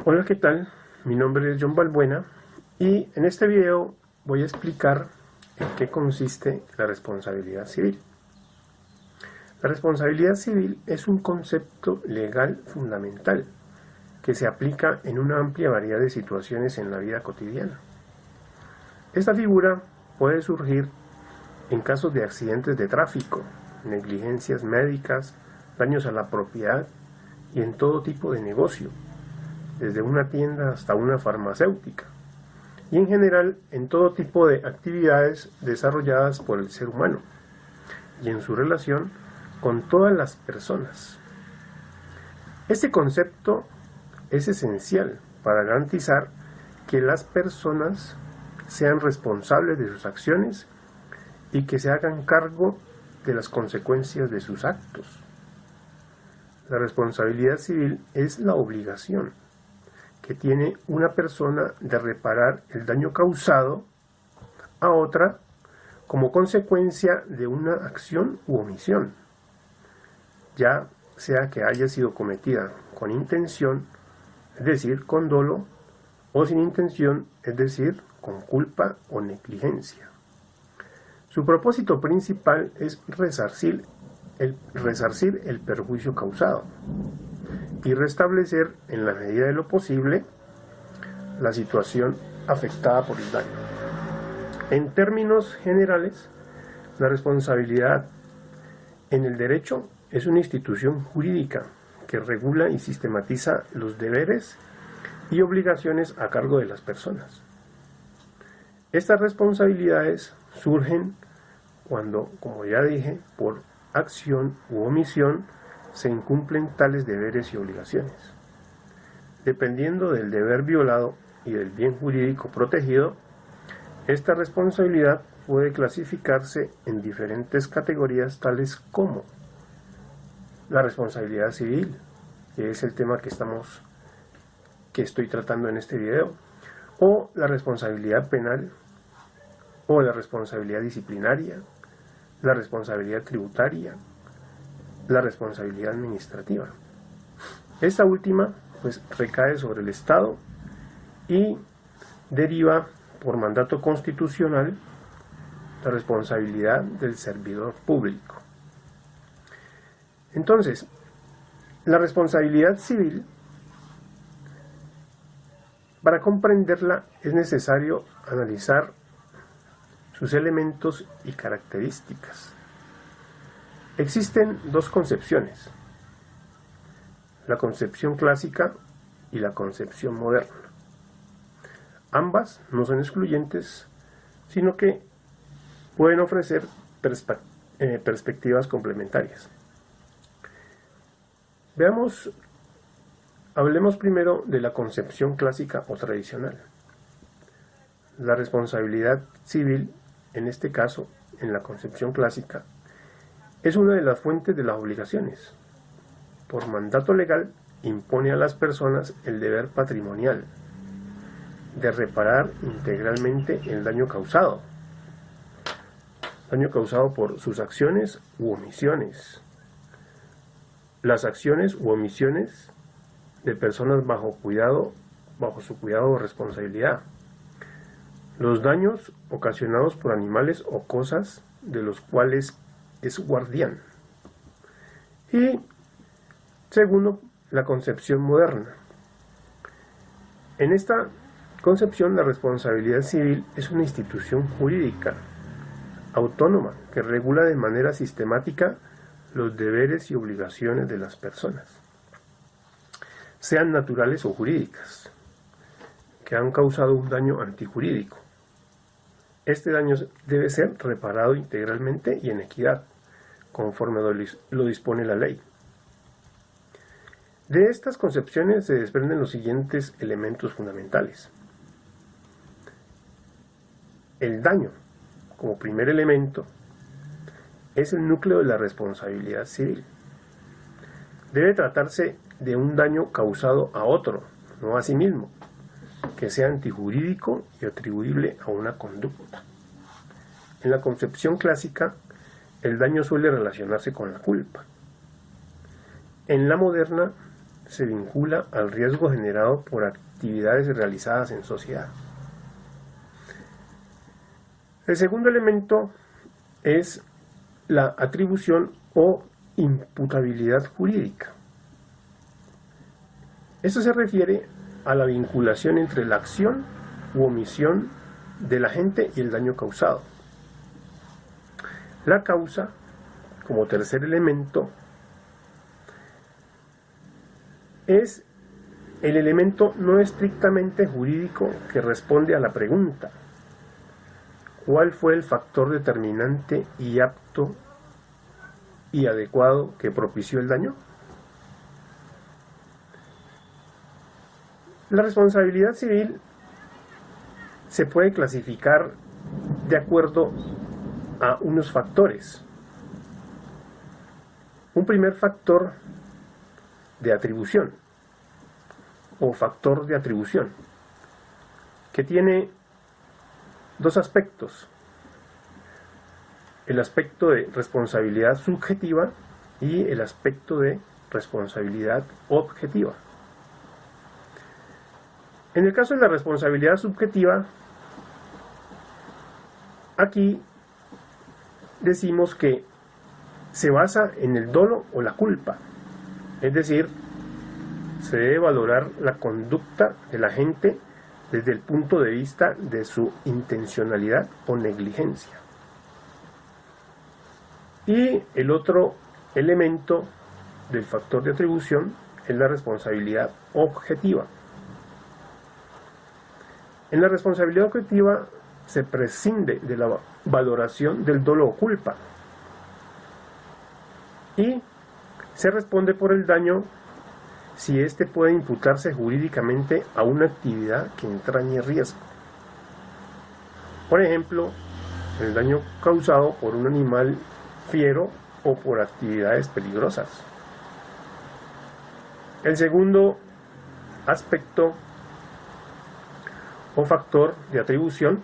Hola, ¿qué tal? Mi nombre es John Balbuena y en este video voy a explicar en qué consiste la responsabilidad civil. La responsabilidad civil es un concepto legal fundamental que se aplica en una amplia variedad de situaciones en la vida cotidiana. Esta figura puede surgir en casos de accidentes de tráfico, negligencias médicas, daños a la propiedad y en todo tipo de negocio, desde una tienda hasta una farmacéutica, y en general en todo tipo de actividades desarrolladas por el ser humano y en su relación con todas las personas. Este concepto es esencial para garantizar que las personas sean responsables de sus acciones y que se hagan cargo de las consecuencias de sus actos. La responsabilidad civil es la obligación que tiene una persona de reparar el daño causado a otra como consecuencia de una acción u omisión, ya sea que haya sido cometida con intención, es decir, con dolo, o sin intención, es decir, con culpa o negligencia. Su propósito principal es resarcir el perjuicio causado y restablecer, en la medida de lo posible, la situación afectada por el daño. En términos generales, la responsabilidad en el derecho es una institución jurídica que regula y sistematiza los deberes y obligaciones a cargo de las personas. Estas responsabilidades surgen cuando, como ya dije, por acción u omisión se incumplen tales deberes y obligaciones. Dependiendo del deber violado y del bien jurídico protegido, esta responsabilidad puede clasificarse en diferentes categorías tales como la responsabilidad civil, que es el tema que estoy tratando en este video, o la responsabilidad penal, o la responsabilidad disciplinaria, la responsabilidad tributaria, la responsabilidad administrativa. Esta última pues recae sobre el Estado y deriva por mandato constitucional la responsabilidad del servidor público. Entonces, la responsabilidad civil, para comprenderla es necesario analizar sus elementos y características. Existen dos concepciones, la concepción clásica y la concepción moderna. Ambas no son excluyentes, sino que pueden ofrecer perspectivas complementarias. Hablemos primero de la concepción clásica o tradicional. La responsabilidad civil, en este caso, en la concepción clásica, es una de las fuentes de las obligaciones. Por mandato legal, impone a las personas el deber patrimonial de reparar integralmente el daño causado por sus acciones u omisiones. Las acciones u omisiones de personas bajo su cuidado o responsabilidad. Los daños ocasionados por animales o cosas de los cuales es guardián. Y segundo, la concepción moderna. En esta concepción, la responsabilidad civil es una institución jurídica autónoma que regula de manera sistemática los deberes y obligaciones de las personas, sean naturales o jurídicas, que han causado un daño antijurídico. Este daño debe ser reparado integralmente y en equidad, conforme lo dispone la ley. De estas concepciones se desprenden los siguientes elementos fundamentales. El daño, como primer elemento, es el núcleo de la responsabilidad civil. Debe tratarse de un daño causado a otro, no a sí mismo, que sea antijurídico y atribuible a una conducta. En la concepción clásica, el daño suele relacionarse con la culpa. En la moderna, se vincula al riesgo generado por actividades realizadas en sociedad. El segundo elemento es la atribución o imputabilidad jurídica. Esto se refiere a la vinculación entre la acción u omisión del agente y el daño causado. La causa, como tercer elemento, es el elemento no estrictamente jurídico que responde a la pregunta: ¿cuál fue el factor determinante y apto y adecuado que propició el daño? La responsabilidad civil se puede clasificar de acuerdo a unos factores. Un primer factor de atribución o factor de atribución, que tiene dos aspectos: el aspecto de responsabilidad subjetiva y el aspecto de responsabilidad objetiva. En el caso de la responsabilidad subjetiva, aquí decimos que se basa en el dolo o la culpa, es decir, se debe valorar la conducta del agente desde el punto de vista de su intencionalidad o negligencia. Y el otro elemento del factor de atribución es la responsabilidad objetiva. En la responsabilidad objetiva se prescinde de la valoración del dolo o culpa y se responde por el daño si éste puede imputarse jurídicamente a una actividad que entrañe riesgo. Por ejemplo, el daño causado por un animal fiero o por actividades peligrosas. El segundo aspecto o factor de atribución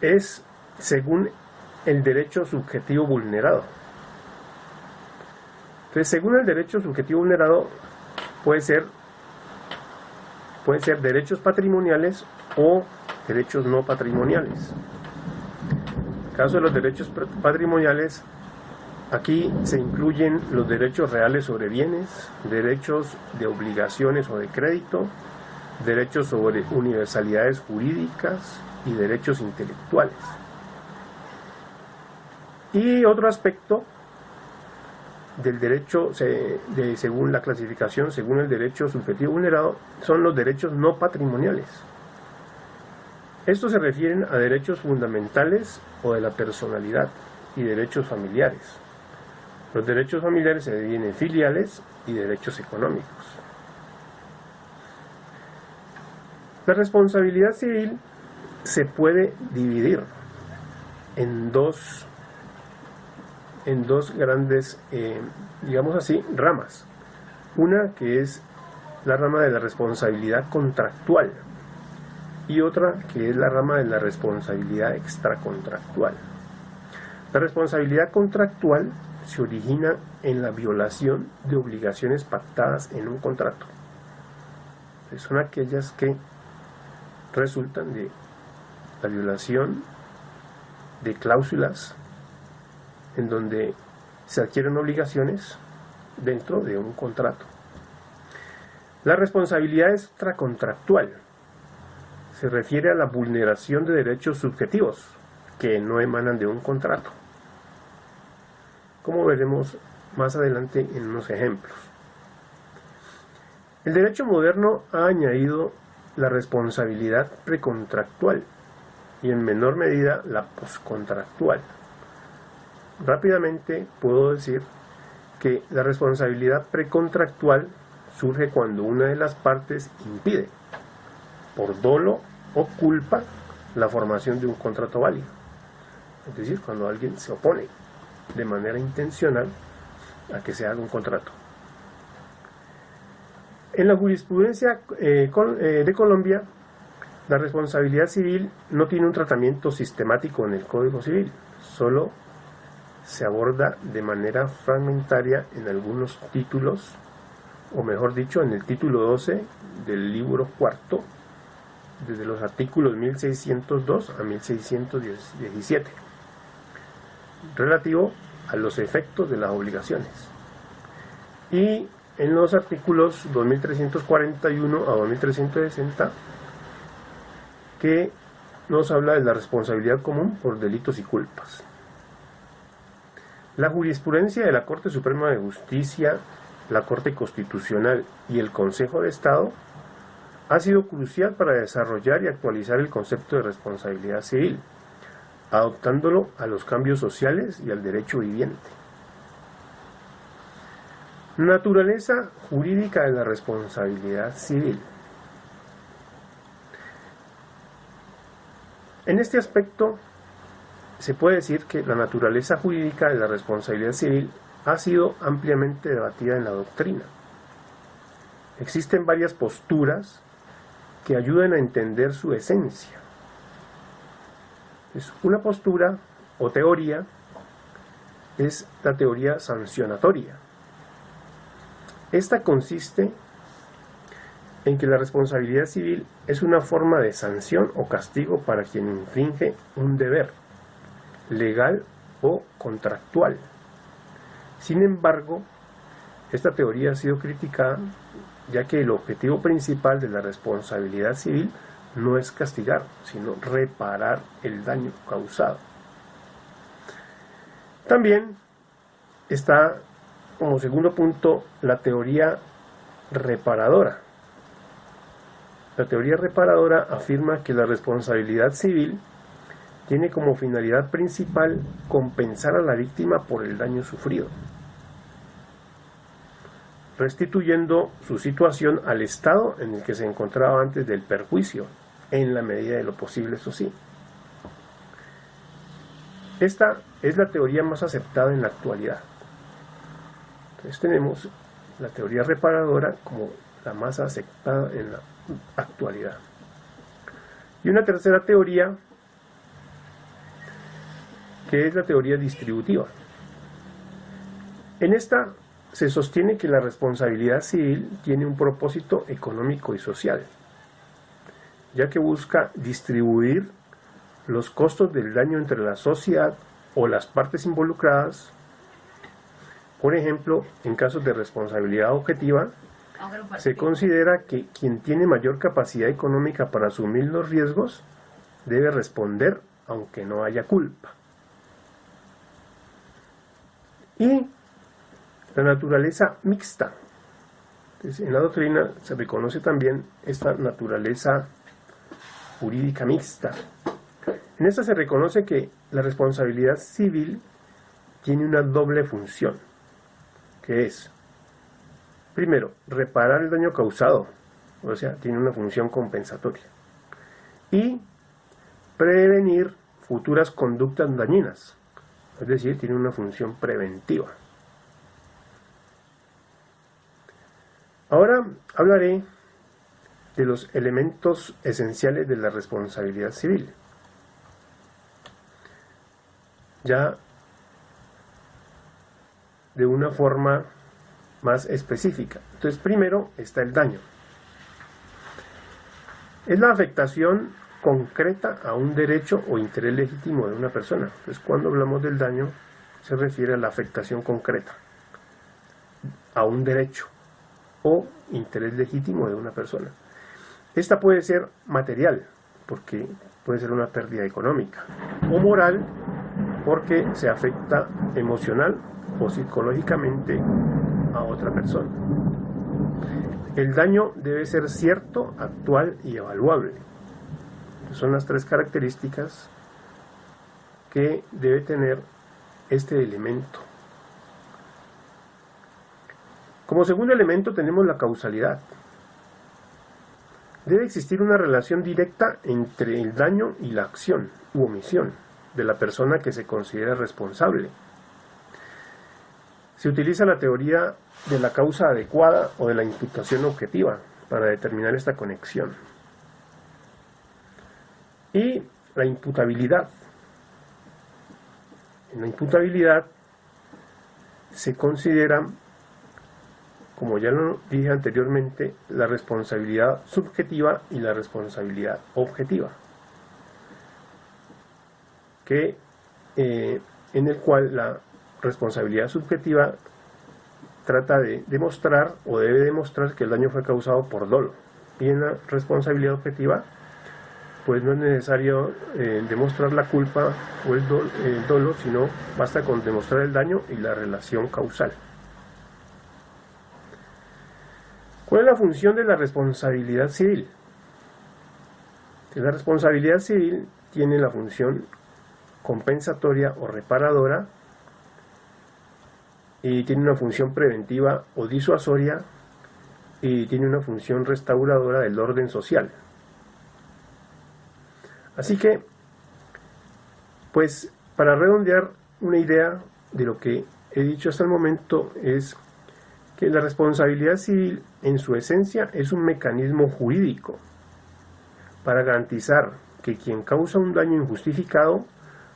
es según el derecho subjetivo vulnerado. Entonces, según el derecho subjetivo vulnerado, puede ser derechos patrimoniales o derechos no patrimoniales. En el caso de los derechos patrimoniales, aquí se incluyen los derechos reales sobre bienes, derechos de obligaciones o de crédito, derechos sobre universalidades jurídicas y derechos intelectuales. Y otro aspecto del derecho, según la clasificación, según el derecho subjetivo vulnerado, son los derechos no patrimoniales. Estos se refieren a derechos fundamentales o de la personalidad y derechos familiares. Los derechos familiares se dividen en filiales y derechos económicos. La responsabilidad civil se puede dividir en dos grandes, digamos así, ramas. Una que es la rama de la responsabilidad contractual y otra que es la rama de la responsabilidad extracontractual. La responsabilidad contractual se origina en la violación de obligaciones pactadas en un contrato. Son aquellas que resultan de la violación de cláusulas en donde se adquieren obligaciones dentro de un contrato. La responsabilidad extracontractual se refiere a la vulneración de derechos subjetivos que no emanan de un contrato, como veremos más adelante en unos ejemplos. El derecho moderno ha añadido la responsabilidad precontractual y en menor medida la poscontractual. Rápidamente puedo decir que la responsabilidad precontractual surge cuando una de las partes impide, por dolo o culpa, la formación de un contrato válido. Es decir, cuando alguien se opone de manera intencional a que se haga un contrato. En la jurisprudencia de Colombia, la responsabilidad civil no tiene un tratamiento sistemático en el Código Civil, solo se aborda de manera fragmentaria en algunos títulos, o mejor dicho, en el título 12 del libro cuarto, desde los artículos 1602 a 1617, relativo a los efectos de las obligaciones. Y en los artículos 2341 a 2360, que nos habla de la responsabilidad común por delitos y culpas. La jurisprudencia de la Corte Suprema de Justicia, la Corte Constitucional y el Consejo de Estado ha sido crucial para desarrollar y actualizar el concepto de responsabilidad civil, adaptándolo a los cambios sociales y al derecho viviente. Naturaleza jurídica de la responsabilidad civil. En este aspecto, se puede decir que la naturaleza jurídica de la responsabilidad civil ha sido ampliamente debatida en la doctrina. Existen varias posturas que ayudan a entender su esencia. Una postura o teoría es la teoría sancionatoria. Esta consiste en que la responsabilidad civil es una forma de sanción o castigo para quien infringe un deber legal o contractual. Sin embargo, esta teoría ha sido criticada, ya que el objetivo principal de la responsabilidad civil no es castigar, sino reparar el daño causado. También está como segundo punto la teoría reparadora. La teoría reparadora afirma que la responsabilidad civil tiene como finalidad principal compensar a la víctima por el daño sufrido, restituyendo su situación al estado en el que se encontraba antes del perjuicio, en la medida de lo posible, eso sí. Esta es la teoría más aceptada en la actualidad. Entonces tenemos la teoría reparadora como la más aceptada en la actualidad. Y una tercera teoría, que es la teoría distributiva. En esta se sostiene que la responsabilidad civil tiene un propósito económico y social, ya que busca distribuir los costos del daño entre la sociedad o las partes involucradas. Por ejemplo, en casos de responsabilidad objetiva, se considera que quien tiene mayor capacidad económica para asumir los riesgos debe responder aunque no haya culpa. Y la naturaleza mixta. Entonces, en la doctrina se reconoce también esta naturaleza jurídica mixta. En esta se reconoce que la responsabilidad civil tiene una doble función, que es, primero, reparar el daño causado, o sea, tiene una función compensatoria, y prevenir futuras conductas dañinas, es decir, tiene una función preventiva. Ahora hablaré de los elementos esenciales de la responsabilidad civil. Ya de una forma más específica. Entonces, primero está el daño. Es la afectación concreta a un derecho o interés legítimo de una persona. Entonces, cuando hablamos del daño, se refiere a la afectación concreta a un derecho o interés legítimo de una persona. Esta puede ser material, porque puede ser una pérdida económica, o moral, porque se afecta emocional o psicológicamente a otra persona. El daño debe ser cierto, actual y evaluable. Son las tres características que debe tener este elemento. Como segundo elemento tenemos la causalidad. Debe existir una relación directa entre el daño y la acción u omisión de la persona que se considera responsable. Se utiliza la teoría de la causa adecuada o de la imputación objetiva para determinar esta conexión. Y la imputabilidad. En la imputabilidad se considera, como ya lo dije anteriormente, la responsabilidad subjetiva y la responsabilidad objetiva, en el cual la responsabilidad subjetiva trata de demostrar o debe demostrar que el daño fue causado por dolo, y en la responsabilidad objetiva pues no es necesario demostrar la culpa o el dolo, sino basta con demostrar el daño y la relación causal. ¿Cuál es la función de la responsabilidad civil? La responsabilidad civil tiene la función compensatoria o reparadora, y tiene una función preventiva o disuasoria, y tiene una función restauradora del orden social. Así que, pues, para redondear, una idea de lo que he dicho hasta el momento es que la responsabilidad civil en su esencia es un mecanismo jurídico para garantizar que quien causa un daño injustificado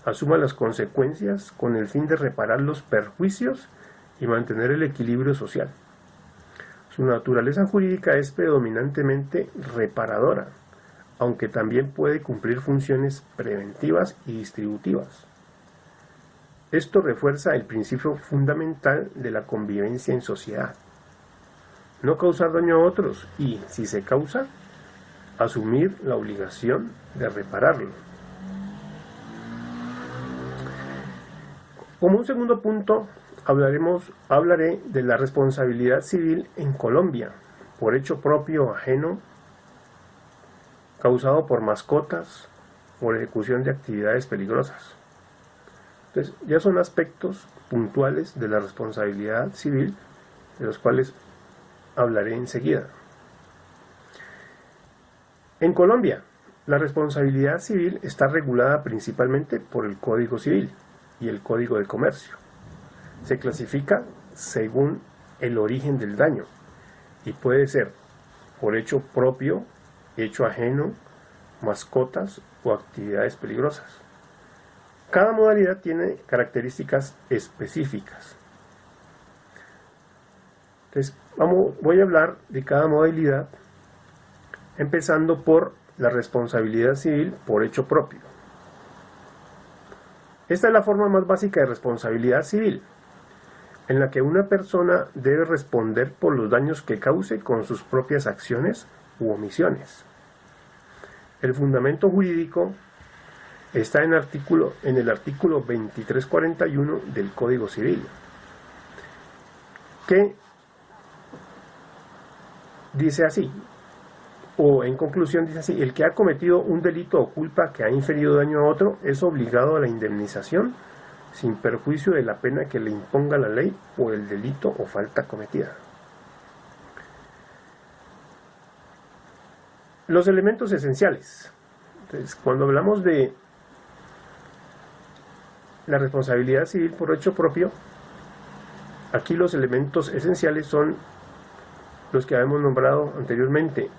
asuma las consecuencias con el fin de reparar los perjuicios y mantener el equilibrio social. Su naturaleza jurídica es predominantemente reparadora, aunque también puede cumplir funciones preventivas y distributivas. Esto refuerza el principio fundamental de la convivencia en sociedad: no causar daño a otros y, si se causa, asumir la obligación de repararlo. Como un segundo punto, hablaré de la responsabilidad civil en Colombia por hecho propio o ajeno causado por mascotas o ejecución de actividades peligrosas. Entonces, ya son aspectos puntuales de la responsabilidad civil, de los cuales hablaré enseguida. En Colombia, la responsabilidad civil está regulada principalmente por el Código Civil y el Código de Comercio. Se clasifica según el origen del daño y puede ser por hecho propio, hecho ajeno, mascotas o actividades peligrosas. Cada modalidad tiene características específicas. Entonces, voy a hablar de cada modalidad, empezando por la responsabilidad civil por hecho propio. Esta es la forma más básica de responsabilidad civil, en la que una persona debe responder por los daños que cause con sus propias acciones u omisiones. El fundamento jurídico está en el artículo 2341 del Código Civil, que dice así, o en conclusión dice así: el que ha cometido un delito o culpa que ha inferido daño a otro es obligado a la indemnización sin perjuicio de la pena que le imponga la ley por el delito o falta cometida. Los elementos esenciales. Entonces, cuando hablamos de la responsabilidad civil por hecho propio, aquí los elementos esenciales son los que habíamos nombrado anteriormente: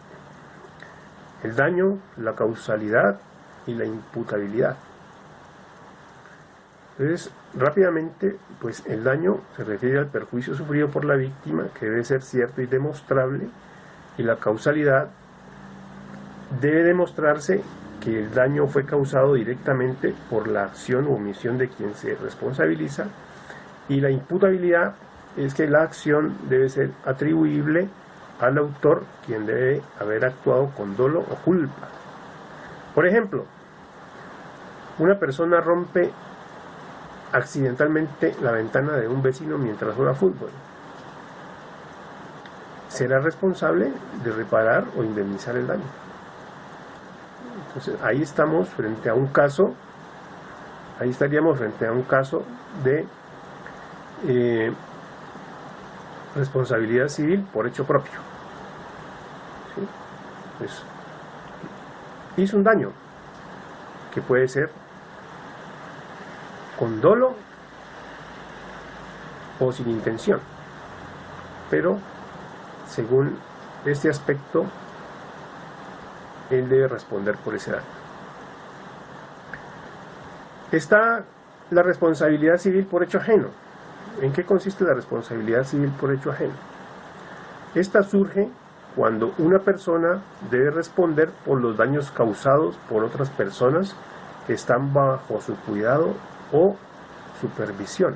el daño, la causalidad y la imputabilidad. Entonces, rápidamente, pues el daño se refiere al perjuicio sufrido por la víctima, que debe ser cierto y demostrable, y la causalidad debe demostrarse que el daño fue causado directamente por la acción o omisión de quien se responsabiliza, y la imputabilidad es que la acción debe ser atribuible al autor, quien debe haber actuado con dolo o culpa. Por ejemplo, una persona rompe accidentalmente la ventana de un vecino mientras juega fútbol. Será responsable de reparar o indemnizar el daño. Entonces, ahí estamos frente a un caso, ahí estaríamos frente a un caso de responsabilidad civil por hecho propio. ¿Sí? Pues, hizo un daño que puede ser con dolo o sin intención, pero según este aspecto él debe responder por ese daño. Está la responsabilidad civil por hecho ajeno. ¿En qué consiste la responsabilidad civil por hecho ajeno? Esta surge cuando una persona debe responder por los daños causados por otras personas que están bajo su cuidado o supervisión.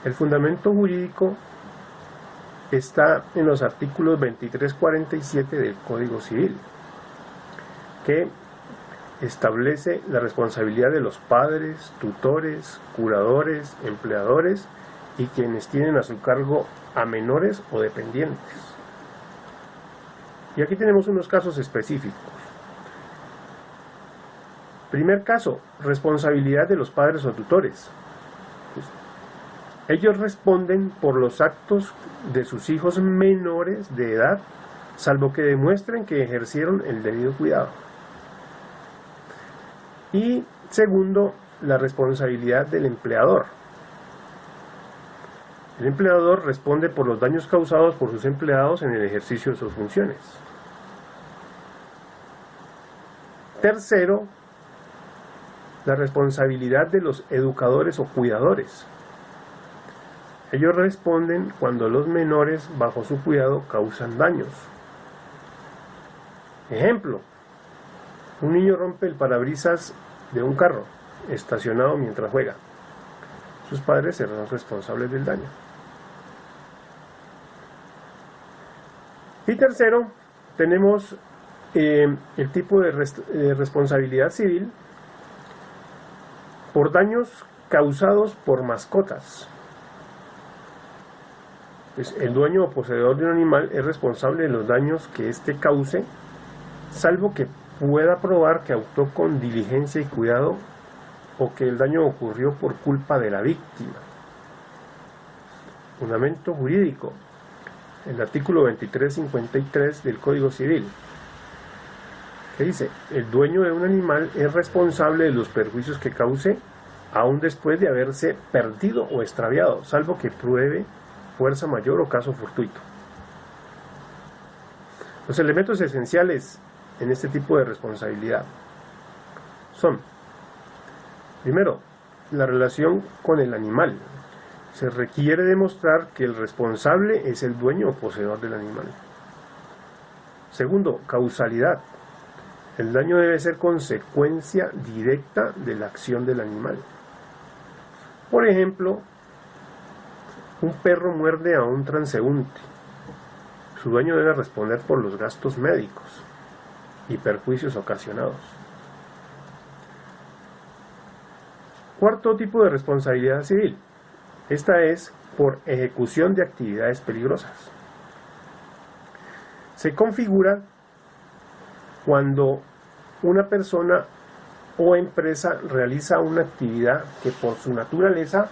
El fundamento jurídico está en los artículos 23-47 del Código Civil, que establece la responsabilidad de los padres, tutores, curadores, empleadores y quienes tienen a su cargo a menores o dependientes. Y aquí tenemos unos casos específicos. Primer caso, responsabilidad de los padres o tutores. Ellos responden por los actos de sus hijos menores de edad, salvo que demuestren que ejercieron el debido cuidado. Y segundo, la responsabilidad del empleador. El empleador responde por los daños causados por sus empleados en el ejercicio de sus funciones. Tercero, la responsabilidad de los educadores o cuidadores. Ellos responden cuando los menores bajo su cuidado causan daños. Ejemplo, un niño rompe el parabrisas de un carro estacionado mientras juega. Sus padres serán responsables del daño. Y tercero, tenemos el tipo de responsabilidad civil por daños causados por mascotas. Pues el dueño o poseedor de un animal es responsable de los daños que éste cause, salvo que pueda probar que actuó con diligencia y cuidado o que el daño ocurrió por culpa de la víctima. Fundamento jurídico. El artículo 23-53 del Código Civil, que dice: el dueño de un animal es responsable de los perjuicios que cause, aun después de haberse perdido o extraviado, salvo que pruebe fuerza mayor o caso fortuito. Los elementos esenciales en este tipo de responsabilidad son: primero, la relación con el animal. Se requiere demostrar que el responsable es el dueño o poseedor del animal. Segundo, causalidad. El daño debe ser consecuencia directa de la acción del animal. Por ejemplo, un perro muerde a un transeúnte. Su dueño debe responder por los gastos médicos y perjuicios ocasionados. Cuarto tipo de responsabilidad civil. Esta es por ejecución de actividades peligrosas. Se configura cuando una persona o empresa realiza una actividad que por su naturaleza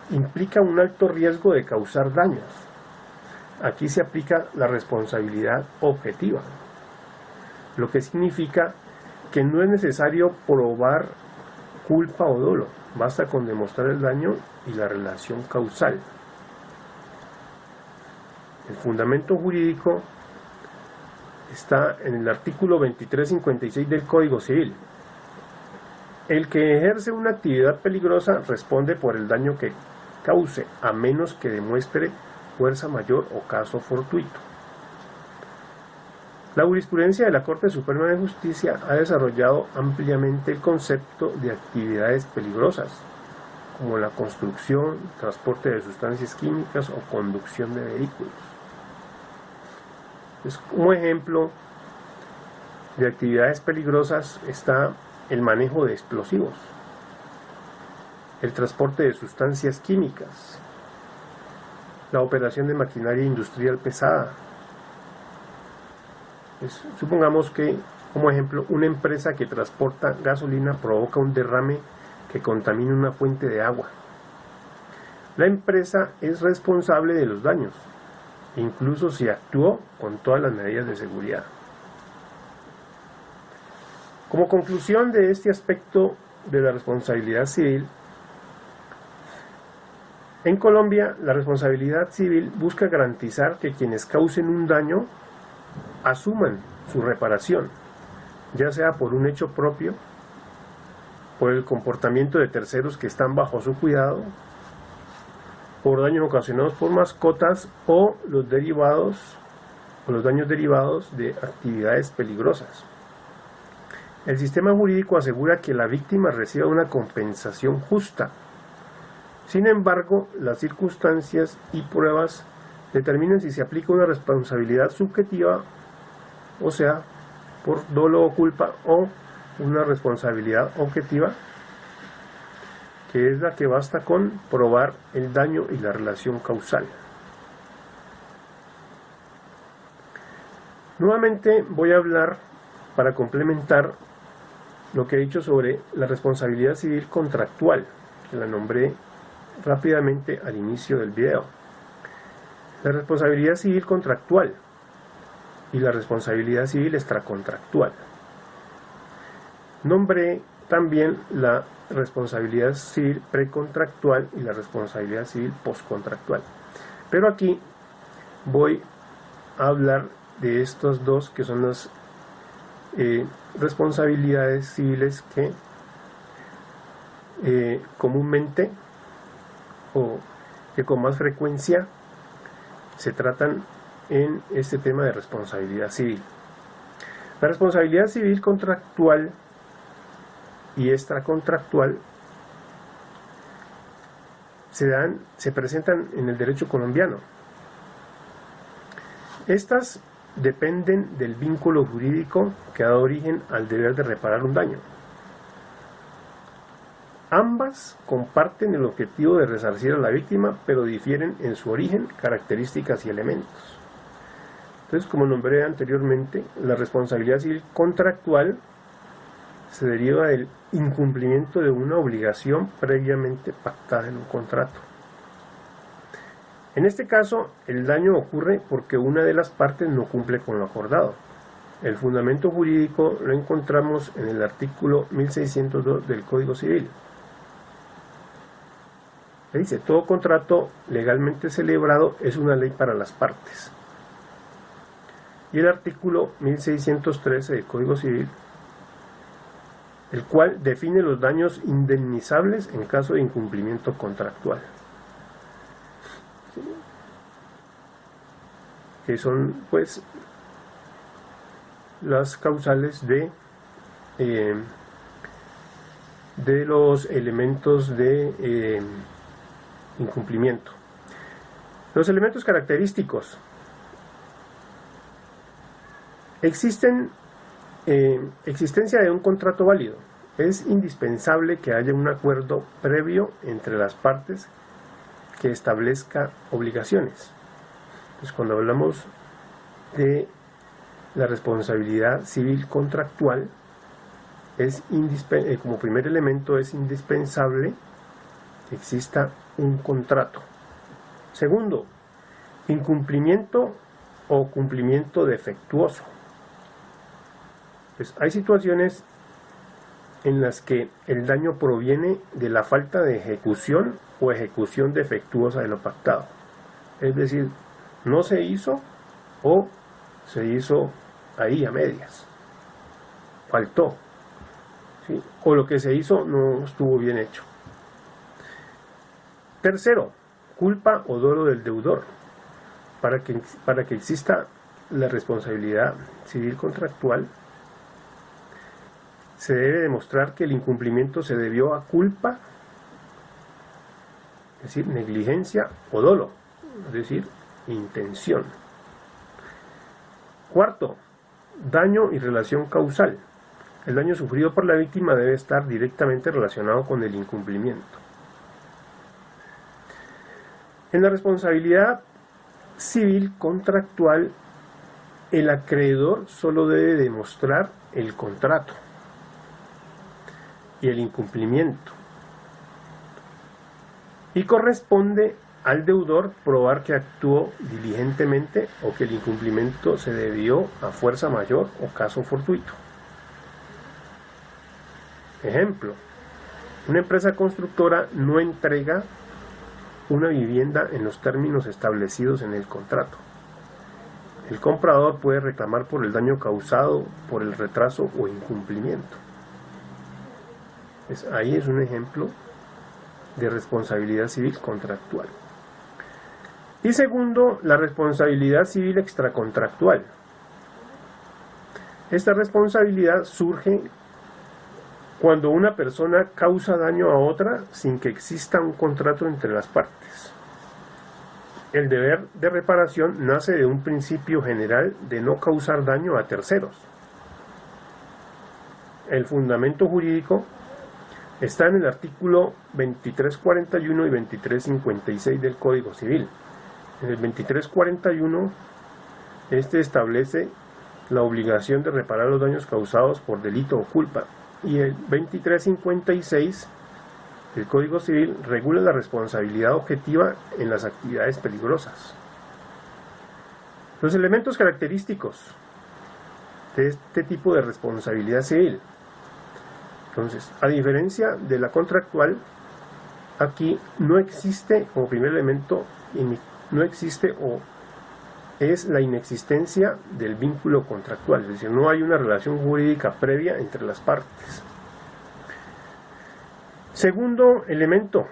implica un alto riesgo de causar daños. Aquí se aplica la responsabilidad objetiva, lo que significa que no es necesario probar culpa o dolo, basta con demostrar el daño y la relación causal. El fundamento jurídico está en el artículo 23-56 del Código Civil. El que ejerce una actividad peligrosa responde por el daño que cause, a menos que demuestre fuerza mayor o caso fortuito. La jurisprudencia de la Corte Suprema de Justicia ha desarrollado ampliamente el concepto de actividades peligrosas, como la construcción, transporte de sustancias químicas o conducción de vehículos. Como ejemplo de actividades peligrosas está el manejo de explosivos, el transporte de sustancias químicas, la operación de maquinaria industrial pesada. Supongamos que, como ejemplo, una empresa que transporta gasolina provoca un derrame que contamina una fuente de agua. La empresa es responsable de los daños, incluso si actuó con todas las medidas de seguridad. Como conclusión de este aspecto de la responsabilidad civil, en Colombia la responsabilidad civil busca garantizar que quienes causen un daño asuman su reparación, ya sea por un hecho propio por el comportamiento de terceros que están bajo su cuidado, por daños ocasionados por mascotas o los daños derivados de actividades peligrosas. El sistema jurídico asegura que la víctima reciba una compensación justa. Sin embargo, las circunstancias y pruebas determinan si se aplica una responsabilidad subjetiva, o sea, por dolo o culpa, o una responsabilidad objetiva, que es la que basta con probar el daño y la relación causal. Nuevamente voy a hablar, para complementar lo que he dicho sobre la responsabilidad civil contractual, que la nombré rápidamente al inicio del video. La responsabilidad civil contractual y la responsabilidad civil extracontractual. Nombré también la responsabilidad civil precontractual y la responsabilidad civil postcontractual. Pero aquí voy a hablar de estos dos, que son las responsabilidades civiles que comúnmente o que con más frecuencia se tratan en este tema de responsabilidad civil. La responsabilidad civil contractual y extracontractual se presentan en el derecho colombiano. Estas dependen del vínculo jurídico que ha dado origen al deber de reparar un daño. Ambas comparten el objetivo de resarcir a la víctima, pero difieren en su origen, características y elementos. Entonces, como nombré anteriormente, la responsabilidad civil contractual se deriva del incumplimiento de una obligación previamente pactada en un contrato. En este caso, el daño ocurre porque una de las partes no cumple con lo acordado. El fundamento jurídico lo encontramos en el artículo 1602 del Código Civil. Dice: todo contrato legalmente celebrado es una ley para las partes. Y el artículo 1613 del Código Civil, el cual define los daños indemnizables en caso de incumplimiento contractual, que son pues las causales de los elementos de incumplimiento. Los elementos característicos. Existencia de un contrato válido. Es indispensable que haya un acuerdo previo entre las partes que establezca obligaciones. Pues cuando hablamos de la responsabilidad civil contractual, como primer elemento es indispensable que exista un contrato. Segundo, incumplimiento o cumplimiento defectuoso. Pues hay situaciones en las que el daño proviene de la falta de ejecución o ejecución defectuosa de lo pactado. Es decir, no se hizo o se hizo ahí a medias. Faltó. ¿Sí? O lo que se hizo no estuvo bien hecho. Tercero, culpa o dolo del deudor. Para que exista la responsabilidad civil contractual, se debe demostrar que el incumplimiento se debió a culpa, es decir, negligencia, o dolo, es decir, intención. Cuarto, daño y relación causal. El daño sufrido por la víctima debe estar directamente relacionado con el incumplimiento. En la responsabilidad civil contractual, el acreedor solo debe demostrar el contrato y el incumplimiento, y corresponde al deudor probar que actuó diligentemente o que el incumplimiento se debió a fuerza mayor o caso fortuito. Ejemplo: una empresa constructora no entrega una vivienda en los términos establecidos en el contrato. El comprador puede reclamar por el daño causado por el retraso o incumplimiento. Ahí es un ejemplo de responsabilidad civil contractual. Y segundo, la responsabilidad civil extracontractual. Esta responsabilidad surge cuando una persona causa daño a otra sin que exista un contrato entre las partes. El deber de reparación nace de un principio general de no causar daño a terceros. El fundamento jurídico está en el artículo 2341 y 2356 del Código Civil. En el 2341, este establece la obligación de reparar los daños causados por delito o culpa, y el 2356 el Código Civil regula la responsabilidad objetiva en las actividades peligrosas. Los elementos característicos de este tipo de responsabilidad civil. Entonces, a diferencia de la contractual, aquí no existe, como primer elemento, no existe o es la inexistencia del vínculo contractual, es decir, no hay una relación jurídica previa entre las partes. Segundo elemento,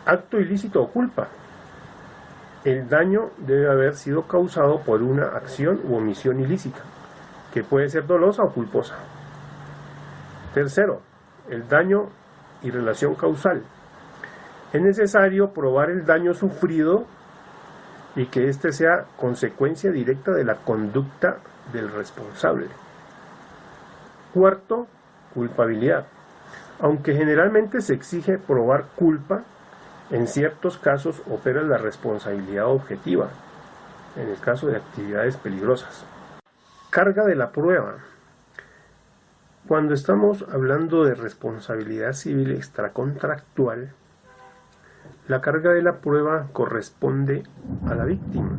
acto ilícito o culpa. El daño debe haber sido causado por una acción u omisión ilícita, que puede ser dolosa o culposa. Tercero, el daño y relación causal. Es necesario probar el daño sufrido y que éste sea consecuencia directa de la conducta del responsable. Cuarto, culpabilidad. Aunque generalmente se exige probar culpa, en ciertos casos opera la responsabilidad objetiva, en el caso de actividades peligrosas. Carga de la prueba. Cuando estamos hablando de responsabilidad civil extracontractual, la carga de la prueba corresponde a la víctima.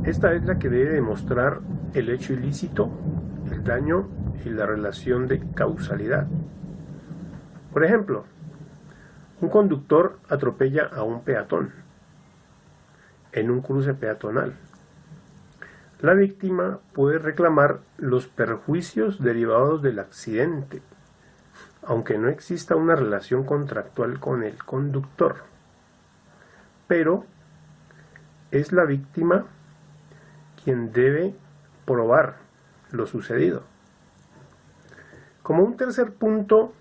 Esta es la que debe demostrar el hecho ilícito, el daño y la relación de causalidad. Por ejemplo, un conductor atropella a un peatón en un cruce peatonal. La víctima puede reclamar los perjuicios derivados del accidente, aunque no exista una relación contractual con el conductor. Pero es la víctima quien debe probar lo sucedido. Como un tercer punto,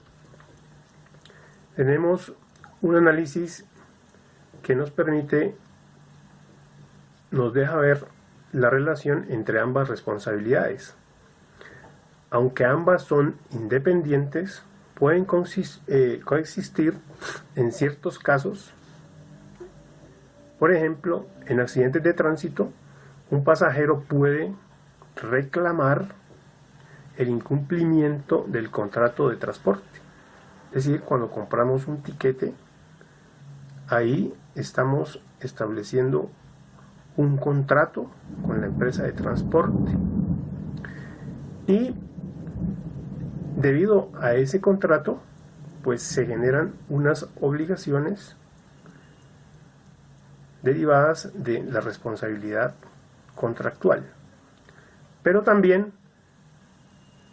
tenemos un análisis que nos deja ver la relación entre ambas responsabilidades. Aunque ambas son independientes, pueden coexistir en ciertos casos. Por ejemplo, en accidentes de tránsito, un pasajero puede reclamar el incumplimiento del contrato de transporte. Es decir, cuando compramos un tiquete, ahí estamos estableciendo un contrato con la empresa de transporte. Y debido a ese contrato, pues se generan unas obligaciones derivadas de la responsabilidad contractual. Pero también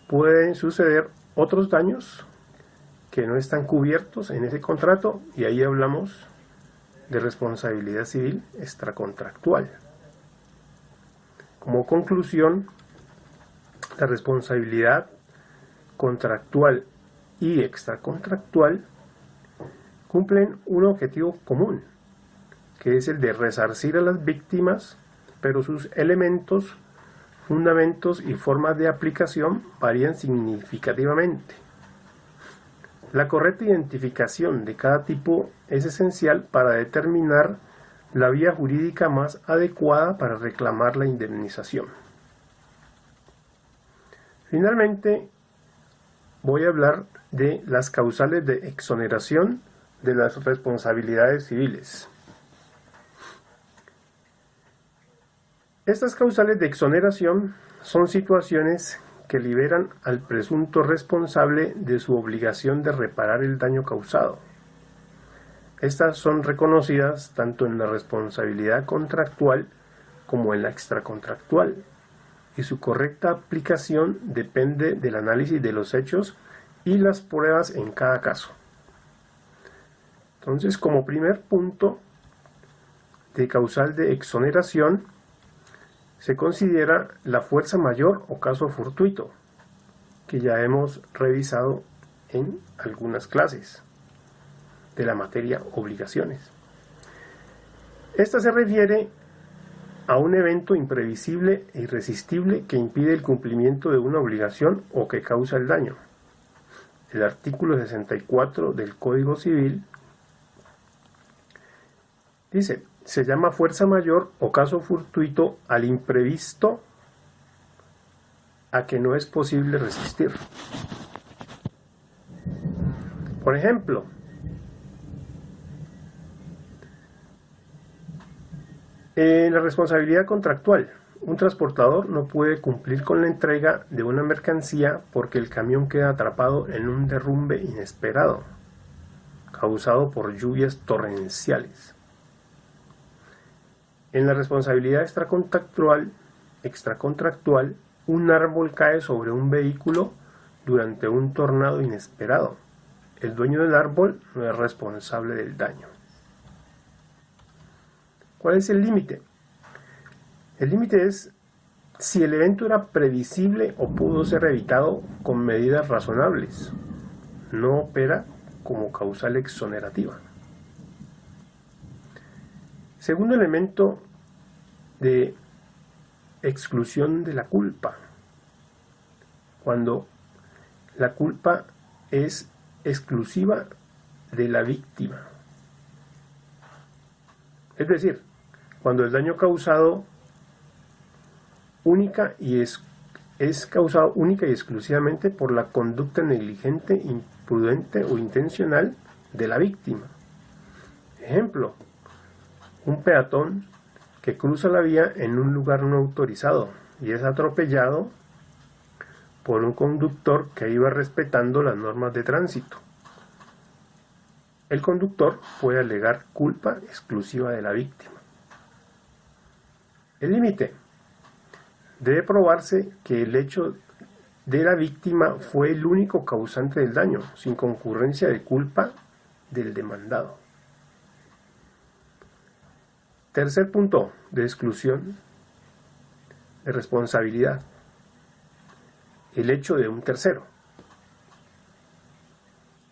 pueden suceder otros daños que no están cubiertos en ese contrato, y ahí hablamos de responsabilidad civil extracontractual. Como conclusión, la responsabilidad contractual y extracontractual cumplen un objetivo común, que es el de resarcir a las víctimas, pero sus elementos, fundamentos y formas de aplicación varían significativamente. La correcta identificación de cada tipo es esencial para determinar la vía jurídica más adecuada para reclamar la indemnización. Finalmente, voy a hablar de las causales de exoneración de las responsabilidades civiles. Estas causales de exoneración son situaciones que liberan al presunto responsable de su obligación de reparar el daño causado. Estas son reconocidas tanto en la responsabilidad contractual como en la extracontractual, y su correcta aplicación depende del análisis de los hechos y las pruebas en cada caso. Entonces, como primer punto de causal de exoneración, se considera la fuerza mayor o caso fortuito, que ya hemos revisado en algunas clases de la materia obligaciones. Esta se refiere a un evento imprevisible e irresistible que impide el cumplimiento de una obligación o que causa el daño. El artículo 64 del Código Civil dice: se llama fuerza mayor o caso fortuito al imprevisto a que no es posible resistir. Por ejemplo, en la responsabilidad contractual, un transportador no puede cumplir con la entrega de una mercancía porque el camión queda atrapado en un derrumbe inesperado, causado por lluvias torrenciales. En la responsabilidad extracontractual, un árbol cae sobre un vehículo durante un tornado inesperado. El dueño del árbol no es responsable del daño. ¿Cuál es el límite? El límite es si el evento era previsible o pudo ser evitado con medidas razonables. No opera como causal exonerativa. Segundo elemento de exclusión de la culpa. Cuando la culpa es exclusiva de la víctima. Es decir, cuando el daño causado es causado única y exclusivamente por la conducta negligente, imprudente o intencional de la víctima. Ejemplo: un peatón que cruza la vía en un lugar no autorizado y es atropellado por un conductor que iba respetando las normas de tránsito. El conductor puede alegar culpa exclusiva de la víctima. El límite: debe probarse que el hecho de la víctima fue el único causante del daño, sin concurrencia de culpa del demandado. Tercer punto de exclusión de responsabilidad: el hecho de un tercero.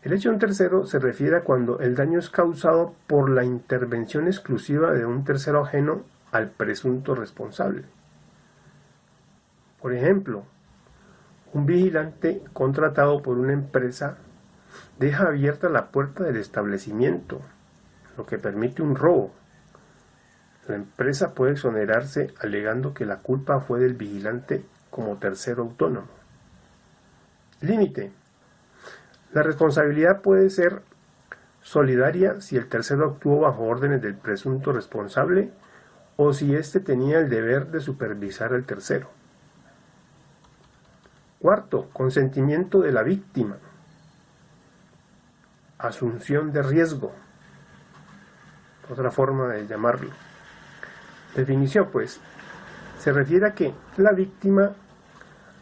El hecho de un tercero se refiere a cuando el daño es causado por la intervención exclusiva de un tercero ajeno al presunto responsable. Por ejemplo, un vigilante contratado por una empresa deja abierta la puerta del establecimiento, lo que permite un robo. La empresa puede exonerarse alegando que la culpa fue del vigilante como tercero autónomo. Límite: la responsabilidad puede ser solidaria si el tercero actuó bajo órdenes del presunto responsable o si éste tenía el deber de supervisar al tercero. Cuarto, consentimiento de la víctima. Asunción de riesgo. Otra forma de llamarlo. Definición, pues, se refiere a que la víctima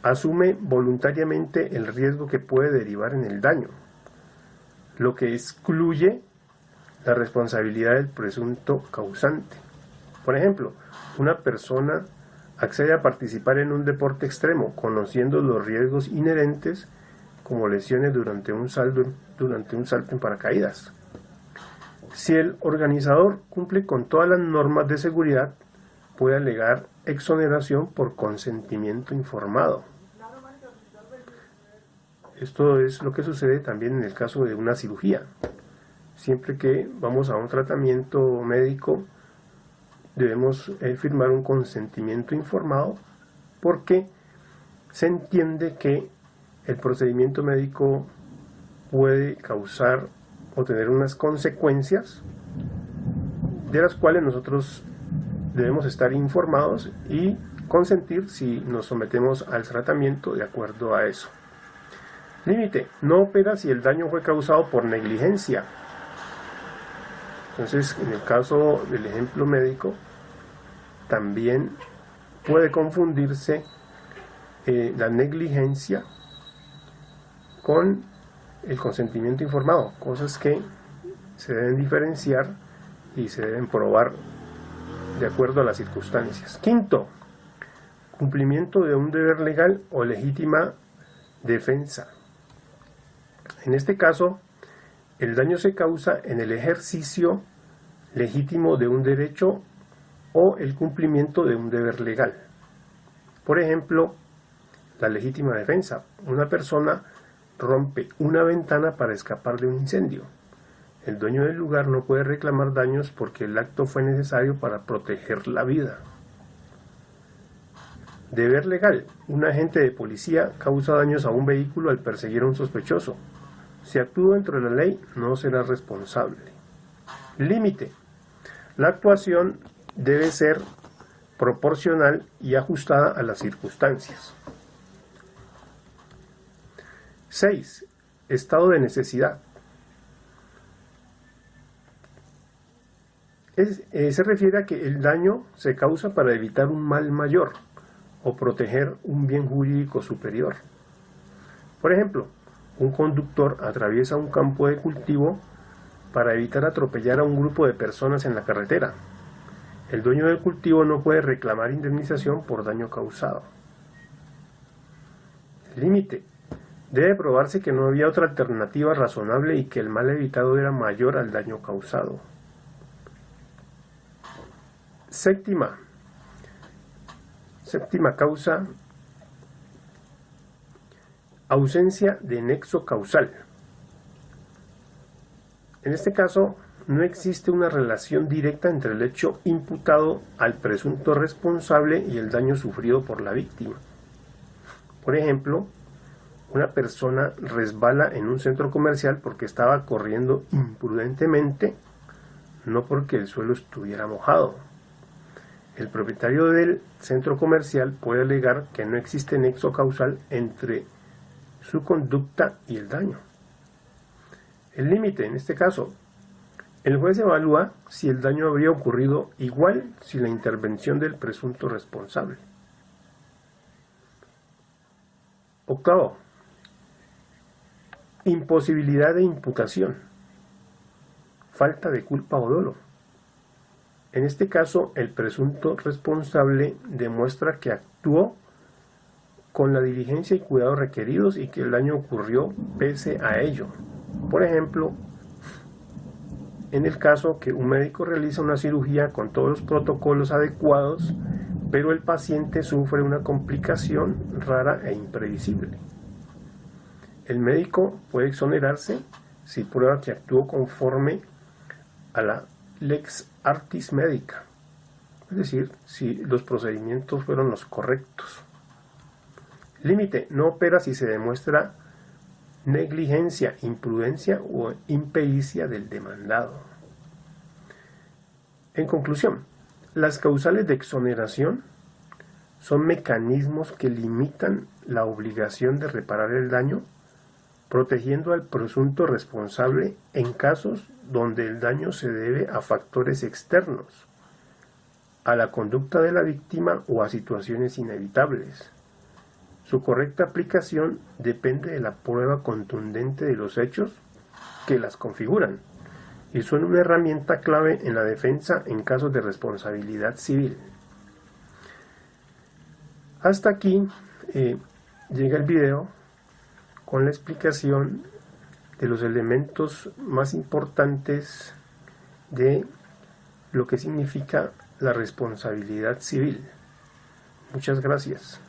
asume voluntariamente el riesgo que puede derivar en el daño, lo que excluye la responsabilidad del presunto causante. Por ejemplo, una persona accede a participar en un deporte extremo, conociendo los riesgos inherentes como lesiones durante un salto en paracaídas. Si el organizador cumple con todas las normas de seguridad, puede alegar exoneración por consentimiento informado. Esto es lo que sucede también en el caso de una cirugía. Siempre que vamos a un tratamiento médico, debemos firmar un consentimiento informado, porque se entiende que el procedimiento médico puede causar o tener unas consecuencias de las cuales nosotros debemos estar informados y consentir si nos sometemos al tratamiento de acuerdo a eso. Límite: no opera si el daño fue causado por negligencia. Entonces, en el caso del ejemplo médico, también puede confundirse la negligencia con el consentimiento informado, cosas que se deben diferenciar y se deben probar de acuerdo a las circunstancias. Quinto, cumplimiento de un deber legal o legítima defensa. En este caso, el daño se causa en el ejercicio legítimo de un derecho o el cumplimiento de un deber legal. Por ejemplo, la legítima defensa. Una persona rompe una ventana para escapar de un incendio. El dueño del lugar no puede reclamar daños porque el acto fue necesario para proteger la vida. Deber legal. Un agente de policía causa daños a un vehículo al perseguir a un sospechoso. Si actúa dentro de la ley, no será responsable. Límite. La actuación debe ser proporcional y ajustada a las circunstancias. 6. Estado de necesidad. Se refiere a que el daño se causa para evitar un mal mayor o proteger un bien jurídico superior. Por ejemplo, un conductor atraviesa un campo de cultivo para evitar atropellar a un grupo de personas en la carretera. El dueño del cultivo no puede reclamar indemnización por daño causado. Límite. Debe probarse que no había otra alternativa razonable y que el mal evitado era mayor al daño causado. Séptima causa, ausencia de nexo causal. En este caso, no existe una relación directa entre el hecho imputado al presunto responsable y el daño sufrido por la víctima. Por ejemplo, una persona resbala en un centro comercial porque estaba corriendo imprudentemente, no porque el suelo estuviera mojado. El propietario del centro comercial puede alegar que no existe nexo causal entre su conducta y el daño. El límite, en este caso, el juez evalúa si el daño habría ocurrido igual sin la intervención del presunto responsable. Octavo, imposibilidad de imputación, falta de culpa o dolo. En este caso, el presunto responsable demuestra que actuó con la diligencia y cuidado requeridos y que el daño ocurrió pese a ello. Por ejemplo, en el caso que un médico realiza una cirugía con todos los protocolos adecuados, pero el paciente sufre una complicación rara e imprevisible. El médico puede exonerarse si prueba que actuó conforme a la lex artis medica, es decir, si los procedimientos fueron los correctos. Límite, no opera si se demuestra negligencia, imprudencia o impericia del demandado. En conclusión, las causales de exoneración son mecanismos que limitan la obligación de reparar el daño, protegiendo al presunto responsable en casos donde el daño se debe a factores externos, a la conducta de la víctima o a situaciones inevitables. Su correcta aplicación depende de la prueba contundente de los hechos que las configuran y son una herramienta clave en la defensa en casos de responsabilidad civil. Hasta aquí llega el video con la explicación de los elementos más importantes de lo que significa la responsabilidad civil. Muchas gracias.